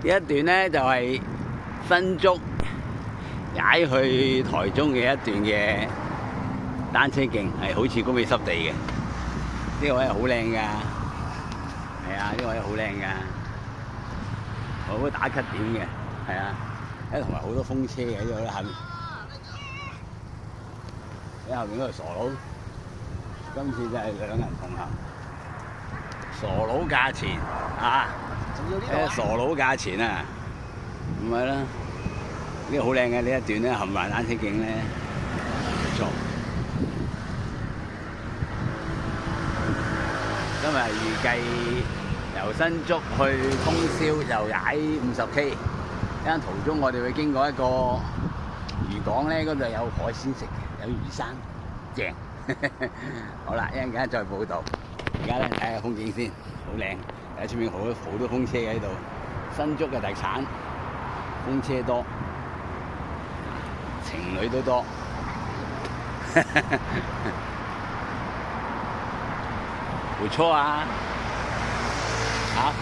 一段咧就係新竹踩去台中嘅一段嘅單車徑，係好似高美濕地嘅。呢個位係好靚㗎，係啊，呢個位好靚㗎，好打卡點嘅，係啊，同埋好多風車嘅喺度啦，下面。喺後面嗰個傻佬，今次真係兩人同行。傻佬價錢啊！傻佬價錢啊！唔係啦，呢個好靚嘅呢一段咧，冚埋單車徑咧，唔錯。今日預計由新竹去通宵，又踩50K。一陣途中我哋會經過一個漁港咧，嗰度有海鮮食嘅，有魚生，正。好啦，一陣間再報道。而家咧睇下風景先，好靚。喺出面好多風車喺度，新竹嘅特產，風車多，情侶都多。不錯啊！好。